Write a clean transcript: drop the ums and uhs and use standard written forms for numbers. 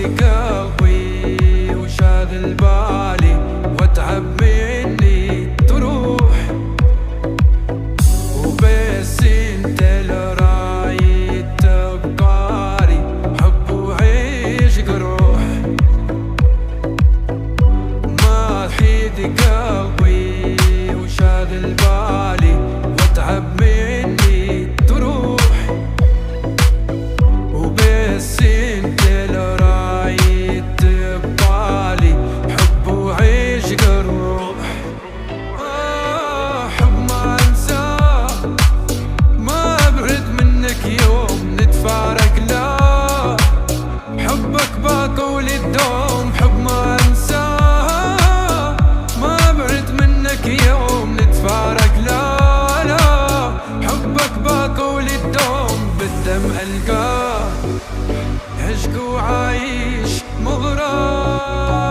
قلبي وشاغل بالي واتعب مني تروح، وبس انت اللي رايد تبقالي حب وعشق روح. ما تحيد قلبي وشاغل بالي واتعب مني تروح، وبس انت اللي رايد تبقالي حب وعشق الروح. حب ما انساه، ما ابعد منك يوم نتفارق، لا حبك باطول الدوم. حب ما انساه، ما ابعد منك يوم نتفارق، لا لا حبك باطول الدوم. بالدم القاه عشق وعايش مغرى.